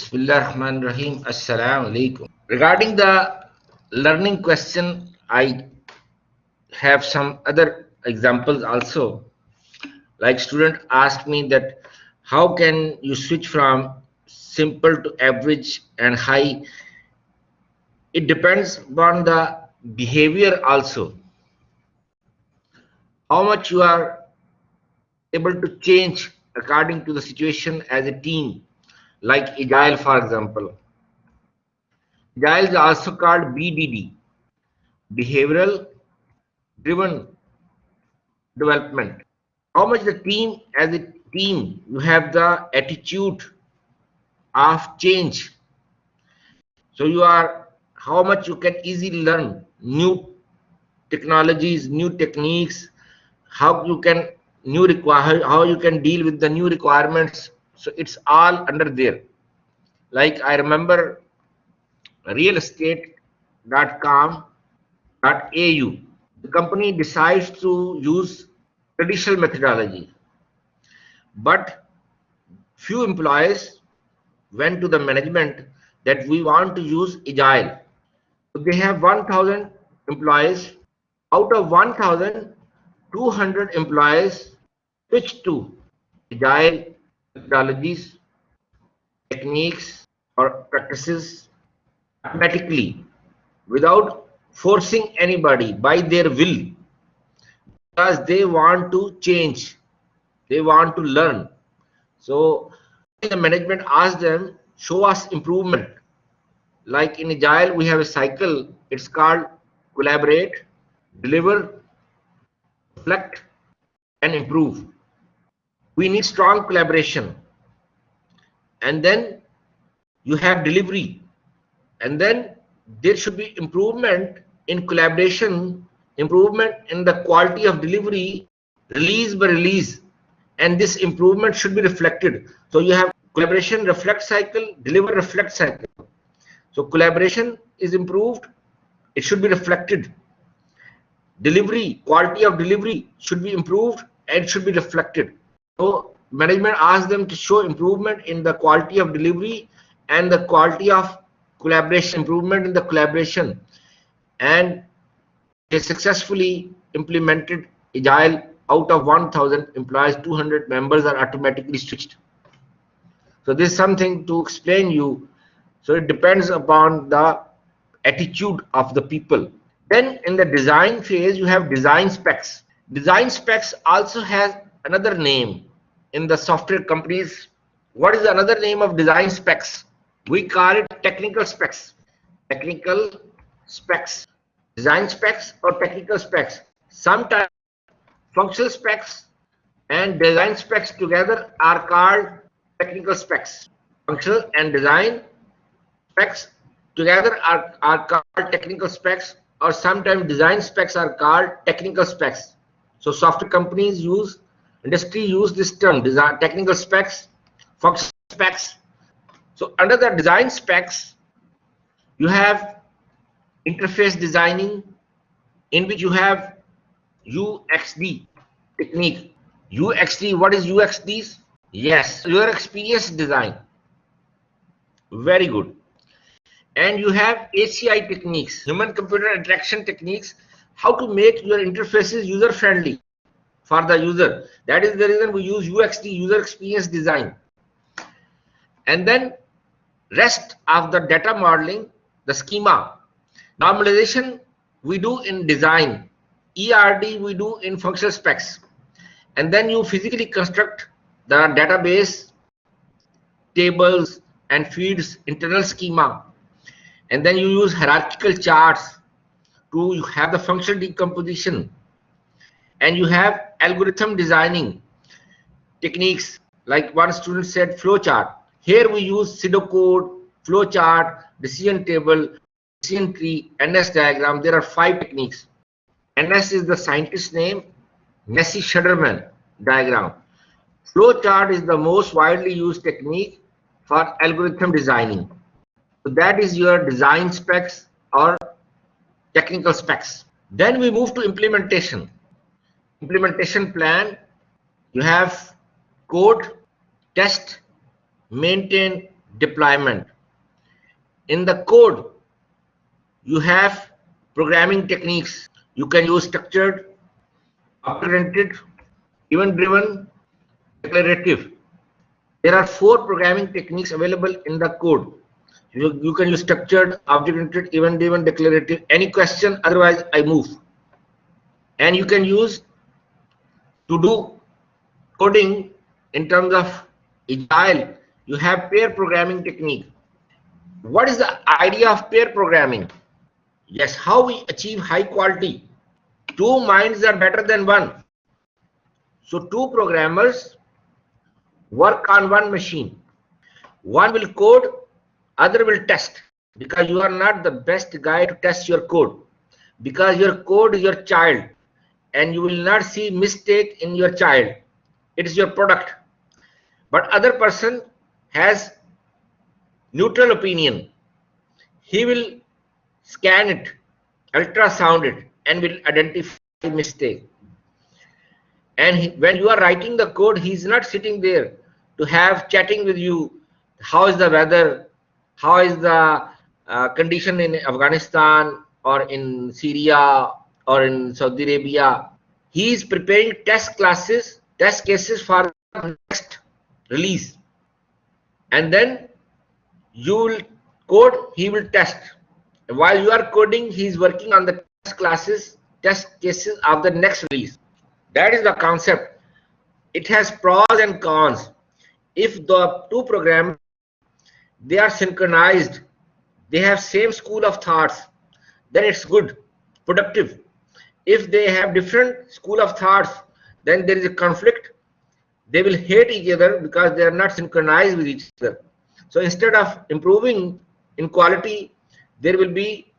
Bismillahirrahmanirrahim. Assalamu alaikum. Regarding the learning question, I have some other examples also. Like student asked me that how can you switch from simple to average and high? It depends on the behavior also. How much you are able to change according to the situation as a team, like Agile, for example. Agile is also called BDD, behavioral driven development. How much the team as a team you have the attitude of change. So you are how much you can easily learn new technologies, new techniques, how you can how you can deal with the new requirements. So it's all under there. Like I remember realestate.com.au. The company decides to use traditional methodology, but few employees went to the management that we want to use Agile. So they have 1,000 employees. Out of 1,200 employees switched to Agile methodologies, techniques, or practices automatically without forcing anybody by their will, because they want to change, they want to learn. So the management asked them, show us improvement. Like in Agile, we have a cycle, it's called collaborate, deliver, reflect, and improve. We need strong collaboration. And then you have delivery. And then there should be improvement in collaboration, improvement in the quality of delivery, release by release. And this improvement should be reflected. So you have collaboration reflect cycle, deliver reflect cycle. So collaboration is improved, it should be reflected. Delivery, quality of delivery should be improved and should be reflected. So management asks them to show improvement in the quality of delivery and the quality of collaboration, improvement in the collaboration. And they successfully implemented Agile. Out of 1,000 employees, 200 members are automatically switched. So this is something to explain you. So it depends upon the attitude of the people. Then in the design phase, you have design specs. Design specs also has another name in the software companies. What is another name of design specs? We call it technical specs. Technical specs. Design specs or technical specs. Sometimes functional specs and design specs together are called technical specs. Functional and design specs together are called technical specs, or sometimes design specs are called technical specs. So software companies industry use this term, design, technical specs, functional specs. So under the design specs, you have interface designing, in which you have UXD technique. UXD, what is UXD? Yes, user experience design. Very good. And you have HCI techniques, human computer interaction techniques, how to make your interfaces user friendly for the user. That is the reason we use UXD, user experience design. And then rest of the data modeling, the schema. Normalization we do in design, ERD we do in functional specs. And then you physically construct the database, tables and feeds, internal schema. And then you use hierarchical charts to have the functional decomposition. And you have algorithm designing techniques, like one student said flowchart. Here we use pseudocode, flowchart, decision table, decision tree, NS diagram. There are 5 techniques. NS is the scientist's name, Nessie Shuderman diagram. Flowchart is the most widely used technique for algorithm designing. So that is your design specs or technical specs. Then we move to implementation. Implementation plan, you have code, test, maintain, deployment. In the code, you have programming techniques. You can use structured, object-oriented, event-driven, declarative. There are 4 programming techniques available in the code. You can use structured, object-oriented, event-driven, declarative. Any question? Otherwise, I move. And you can use to do coding in terms of Agile. You have pair programming technique. What is the idea of pair programming? Yes, how we achieve high quality. 2 minds are better than 1. So 2 programmers work on 1 machine. One will code, other will test, because you are not the best guy to test your code, because your code is your child and you will not see mistake in your child. It is your product. But other person has neutral opinion. He will scan it, ultrasound it, and will identify mistake. And when you are writing the code, he is not sitting there to have chatting with you. How is the weather? How is the condition in Afghanistan or in Syria or in Saudi Arabia? He is preparing test cases for the next release. And then you will code, he will test. While you are coding, he is working on the test cases of the next release. That is the concept. It has pros and cons. If the 2 programs, they are synchronized, they have same school of thoughts, then it's good, productive. If they have different school of thoughts, then there is a conflict. They will hate each other because they are not synchronized with each other. So instead of improving in quality, there will be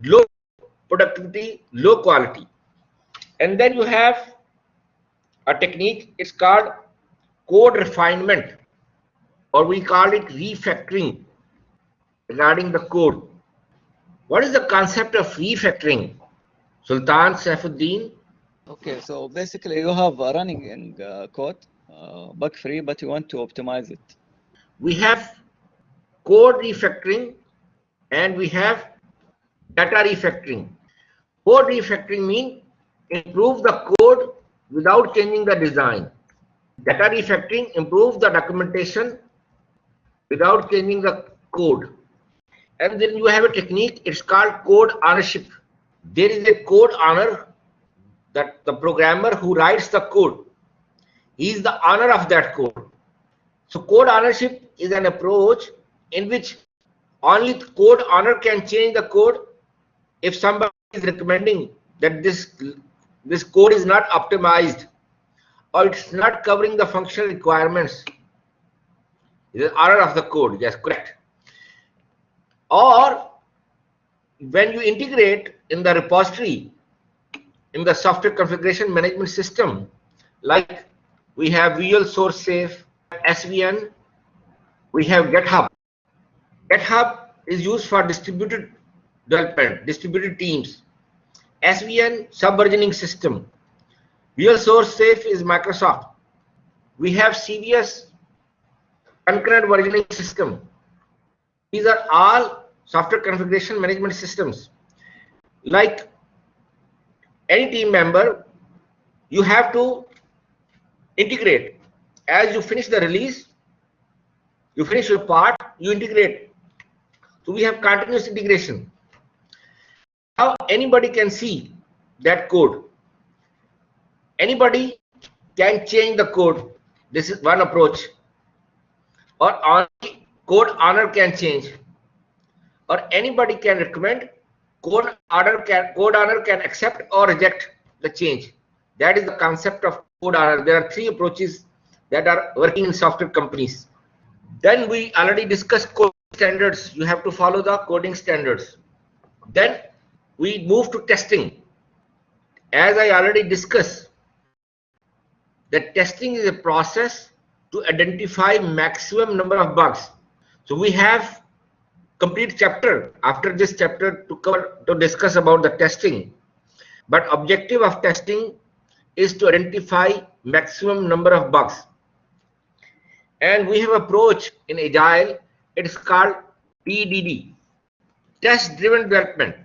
low productivity, low quality. And then you have a technique, it's called code refinement, or we call it refactoring regarding the code. What is the concept of refactoring? Sultan Saifuddin? Okay, so basically you have a running in code, bug free, but you want to optimize it. We have code refactoring and we have data refactoring. Code refactoring means improve the code without changing the design. Data refactoring improves the documentation without changing the code. And then you have a technique, it's called code ownership. There is a code owner, that the programmer who writes the code, he is the owner of that code. So code ownership is an approach in which only the code owner can change the code if somebody is recommending that this code is not optimized or it's not covering the functional requirements. It is the owner of the code, yes, correct. Or when you integrate in the repository, in the software configuration management system, like we have Visual Source Safe, SVN, we have GitHub. GitHub is used for distributed development, distributed teams. SVN, subversioning system. Visual Source Safe is Microsoft. We have CVS, concurrent versioning system. These are all software configuration management systems. Like any team member, you have to integrate. As you finish the release, you finish your part, you integrate. So we have continuous integration. How anybody can see that code. Anybody can change the code. This is one approach. Or only code owner can change. Or anybody can recommend, code owner can accept or reject the change. That is the concept of code owner. There are 3 approaches that are working in software companies. Then we already discussed coding standards. You have to follow the coding standards. Then we move to testing. As I already discussed, that testing is a process to identify maximum number of bugs. So we have complete chapter after this chapter to discuss about the testing. But objective of testing is to identify maximum number of bugs. And we have approach in Agile It's called TDD, test driven development,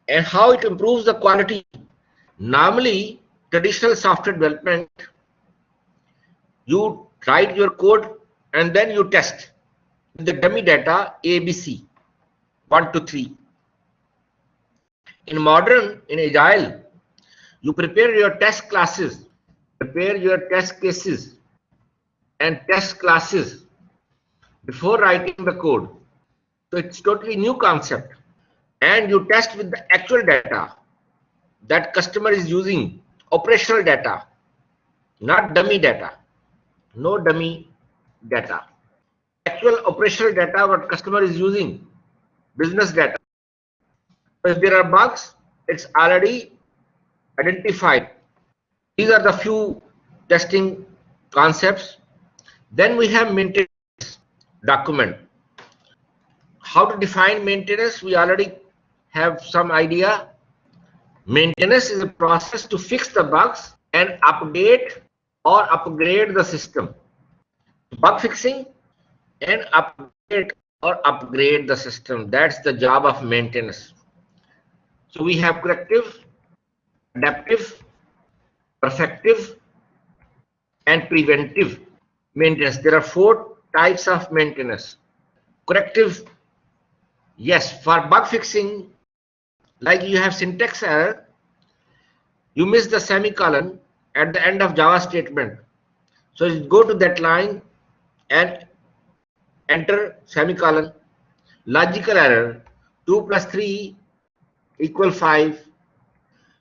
and how it improves the quality. Normally, traditional software development, you write your code and then you test with the dummy data ABC 1 to 3. In Agile, you prepare your test classes, prepare your test cases and test classes before writing the code. So it's totally new concept. And you test with the actual data that customer is using, operational data, not dummy data. No dummy data. Actual operational data what customer is using, business data. If there are bugs, it's already identified. These are the few testing concepts. Then we have maintenance document. How to define maintenance? We already have some idea. Maintenance is a process to fix the bugs and update or upgrade the system. Bug fixing and update or upgrade the system. That's the job of maintenance. So we have corrective, adaptive, perfective, and preventive maintenance. There are 4 types of maintenance. Corrective, yes, for bug fixing, like you have syntax error, you miss the semicolon at the end of Java statement. So you go to that line and enter semicolon. Logical error, 2 plus 3 equal 5,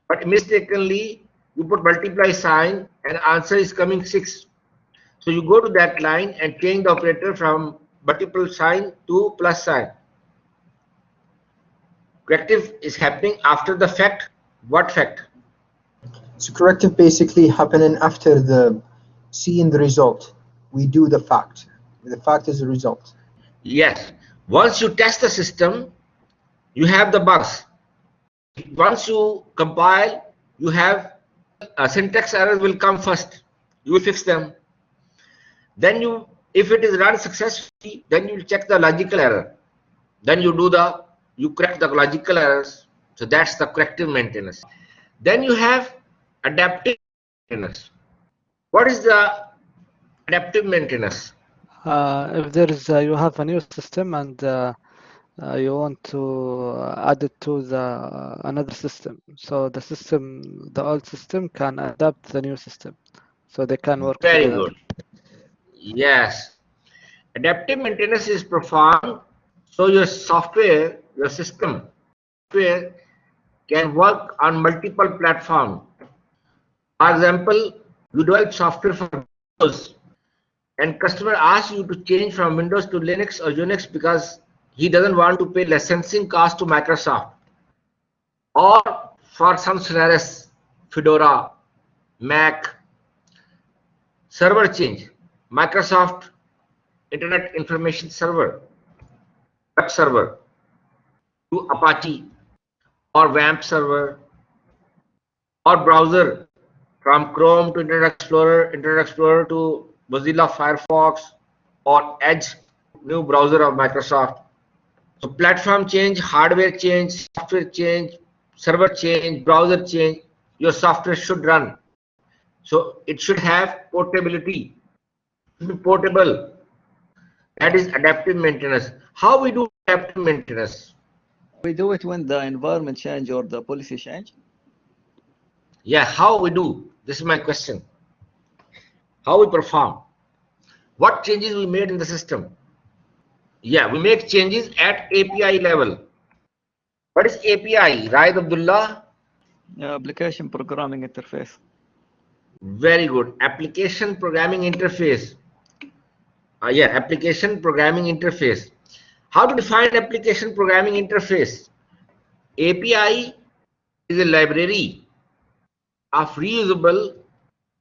but mistakenly you put multiply sign and answer is coming 6. So you go to that line and change the operator from multiple sign to plus sign. Corrective is happening after the fact. What fact? So corrective basically happening after the seeing the result. We do the fact. The fact is the result. Yes. Once you test the system, you have the bugs. Once you compile, you have a syntax error will come first. You will fix them. Then you, if it is run successfully, then you will check the logical error. Then you correct the logical errors. So that's the corrective maintenance. Then you have adaptive maintenance. What is the adaptive maintenance? If there is you have a new system and you want to add it to the another system, so the old system can adapt the new system, so they can work Very together. good. Yes. Adaptive maintenance is performed so your software, your system, software can work on multiple platforms. For example, you develop software for Windows and customer asks you to change from Windows to Linux or Unix because he doesn't want to pay licensing cost to Microsoft. Or for some scenarios, Fedora, Mac, server change, Microsoft Internet Information Server, web server to Apache or WAMP server, or browser from Chrome to Internet Explorer to Mozilla Firefox, or Edge, new browser of Microsoft. So platform change, hardware change, software change, server change, browser change, your software should run. So it should have portability, should be portable. That is adaptive maintenance. How we do adaptive maintenance? We do it when the environment change or the policy change. Yeah, how we do? This is my question. How we perform? What changes we made in the system? Yeah, we make changes at API level. What is API, Raid Abdullah? Application programming interface. Very good. Application programming interface. Yeah, application programming interface. How to define application programming interface? API is a library of reusable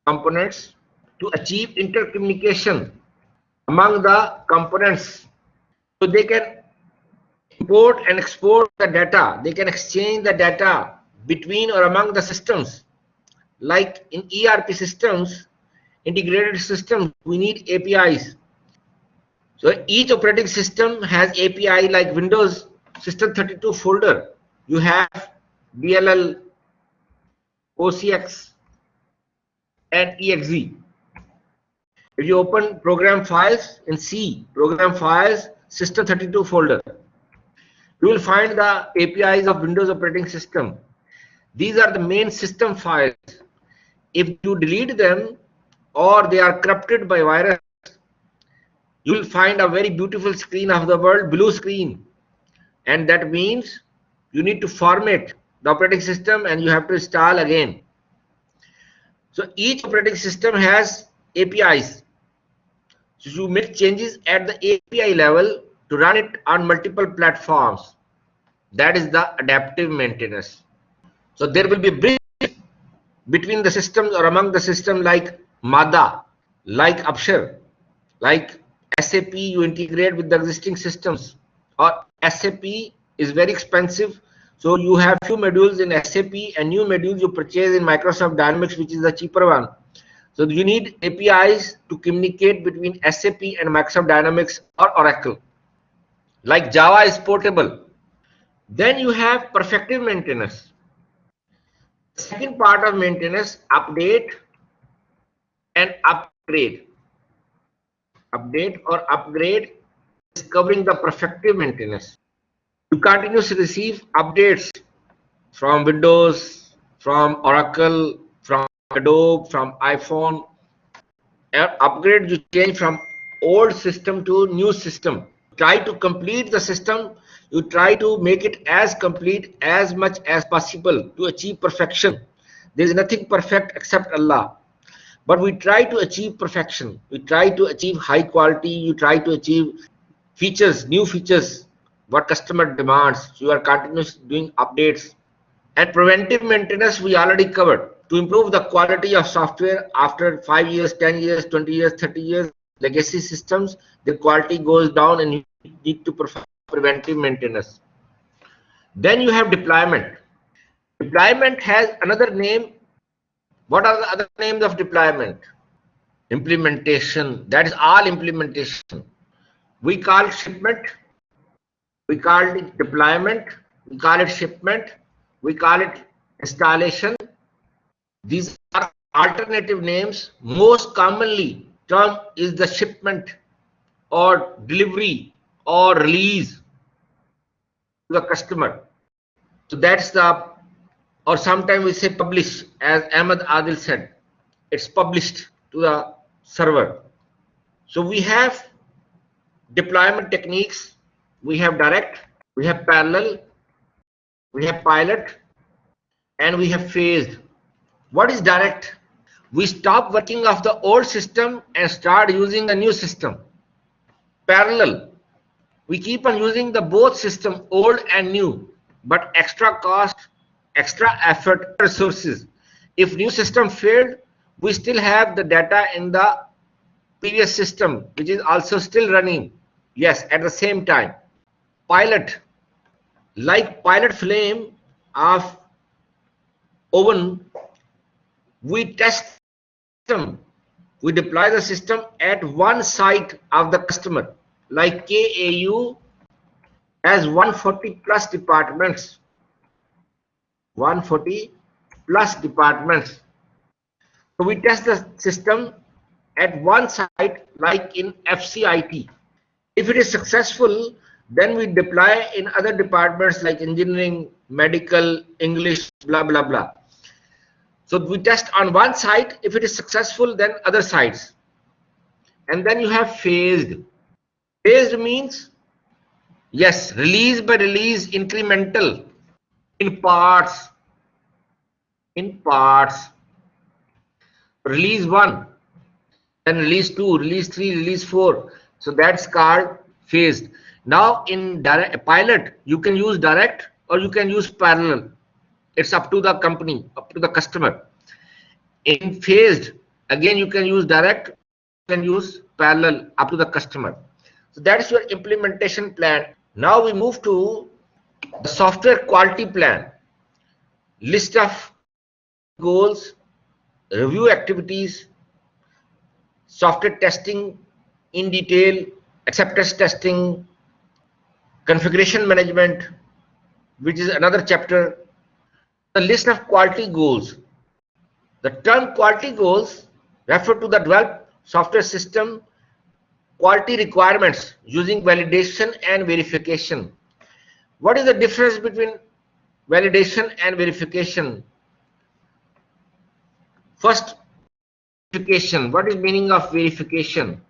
components to achieve intercommunication among the components. So they can import and export the data. They can exchange the data between or among the systems. Like in ERP systems, integrated systems, we need APIs. So each operating system has API like Windows System 32 folder. You have DLL, OCX, and EXE. If you open program files in C, program files, System 32 folder, you will find the APIs of Windows operating system. These are the main system files. If you delete them or they are corrupted by virus, you will find a very beautiful screen of the world, blue screen. And that means you need to format the operating system and you have to install again. So each operating system has APIs. So you make changes at the API level to run it on multiple platforms. That is the adaptive maintenance. So there will be a bridge between the systems or among the system like MADA, like Upshur, like SAP you integrate with the existing systems, or SAP is very expensive. So you have few modules in SAP and new modules you purchase in Microsoft Dynamics, which is the cheaper one. So you need APIs to communicate between SAP and Microsoft Dynamics or Oracle. Like Java is portable. Then you have perfective maintenance. Second part of maintenance, update and upgrade. Update or upgrade is covering the perfective maintenance. You continuously receive updates from Windows, from Oracle, from Adobe, from iPhone. Upgrade, you change from old system to new system. Try to complete the system. You try to make it as complete as much as possible to achieve perfection. There is nothing perfect except Allah. But we try to achieve perfection. We try to achieve high quality. You try to achieve features, new features, what customer demands. So you are continuously doing updates. And preventive maintenance we already covered. To improve the quality of software after 5 years, 10 years, 20 years, 30 years, legacy systems, the quality goes down and you need to perform preventive maintenance. Then you have deployment. Deployment has another name. What are the other names of deployment? Implementation. That is all implementation. We call it shipment. We call it deployment. We call it shipment. We call it installation. These are alternative names. Most commonly term is the shipment or delivery or release to the customer. So that's the, or sometimes we say publish, as Ahmed Adil said, it's published to the server. So we have deployment techniques, we have direct, we have parallel, we have pilot, and we have phased. What is direct? We stop working off the old system and start using a new system. Parallel, we keep on using the both system, old and new, but extra cost, extra effort, resources. If new system failed, we still have the data in the previous system, which is also still running. Yes, at the same time. Pilot, like pilot flame of oven, we test system. We deploy the system at one site of the customer. Like KAU has 140 plus departments. 140 plus departments. So we test the system at one site, like in FCIT. If it is successful, then we deploy in other departments like engineering, medical, English, blah, blah, blah. So we test on one site. If it is successful, then other sites. And then you have phased. Phased means, yes, release by release, incremental, in parts. In parts. Release 1, then release 2, release 3, release 4. So that's called phased. Now in direct pilot, you can use direct or you can use parallel. It's up to the company, up to the customer. In phased, again you can use direct, you can use parallel, up to the customer. So that is your implementation plan. Now we move to the software quality plan. List of goals, review activities, software testing in detail, acceptance testing, configuration management, which is another chapter, the list of quality goals. The term quality goals refer to the developed software system quality requirements using validation and verification. What is the difference between validation and verification? First, verification. What is meaning of verification?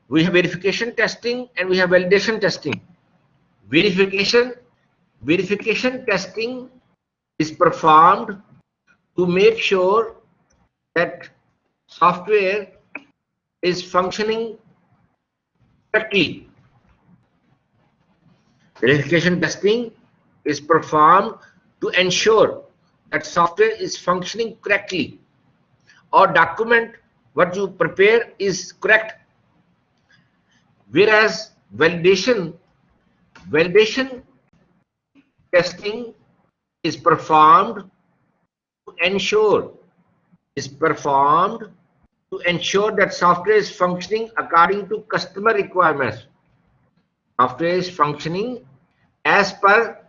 We have verification testing and we have validation testing. Verification testing is performed to make sure that software is functioning correctly. Verification testing is performed to ensure that software is functioning correctly or document what you prepare is correct. Whereas validation testing is performed to ensure that software is functioning according to customer requirements. Software is functioning as per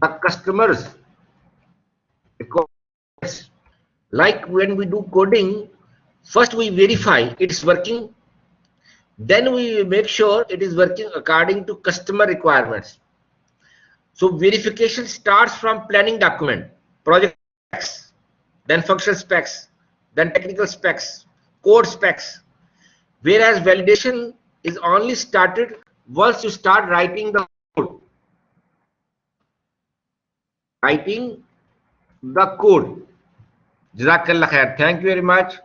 the customer's requirements. Like when we do coding, first we verify it's working, then we make sure it is working according to customer requirements. So verification starts from planning document, project specs, then functional specs, then technical specs, code specs. Whereas validation is only started once you start writing the code. Jazakallah khair. Thank you very much.